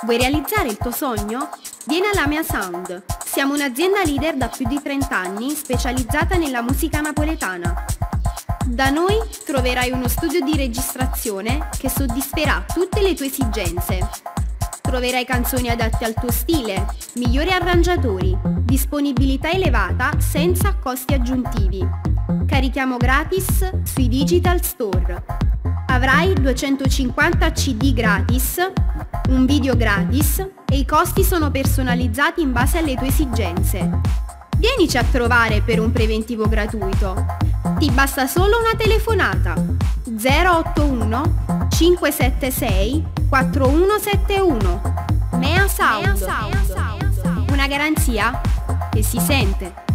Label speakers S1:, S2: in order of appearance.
S1: Vuoi realizzare il tuo sogno? Vieni alla Mea Sound. Siamo un'azienda leader da più di 30 anni specializzata nella musica napoletana. Da noi troverai uno studio di registrazione che soddisferà tutte le tue esigenze. Troverai canzoni adatte al tuo stile, migliori arrangiatori, disponibilità elevata senza costi aggiuntivi. Carichiamo gratis sui digital store. Avrai 250 CD gratis, un video gratis e i costi sono personalizzati in base alle tue esigenze. Vienici a trovare per un preventivo gratuito. Ti basta solo una telefonata. 081 576 4171. Mea Sound. Una garanzia che si sente.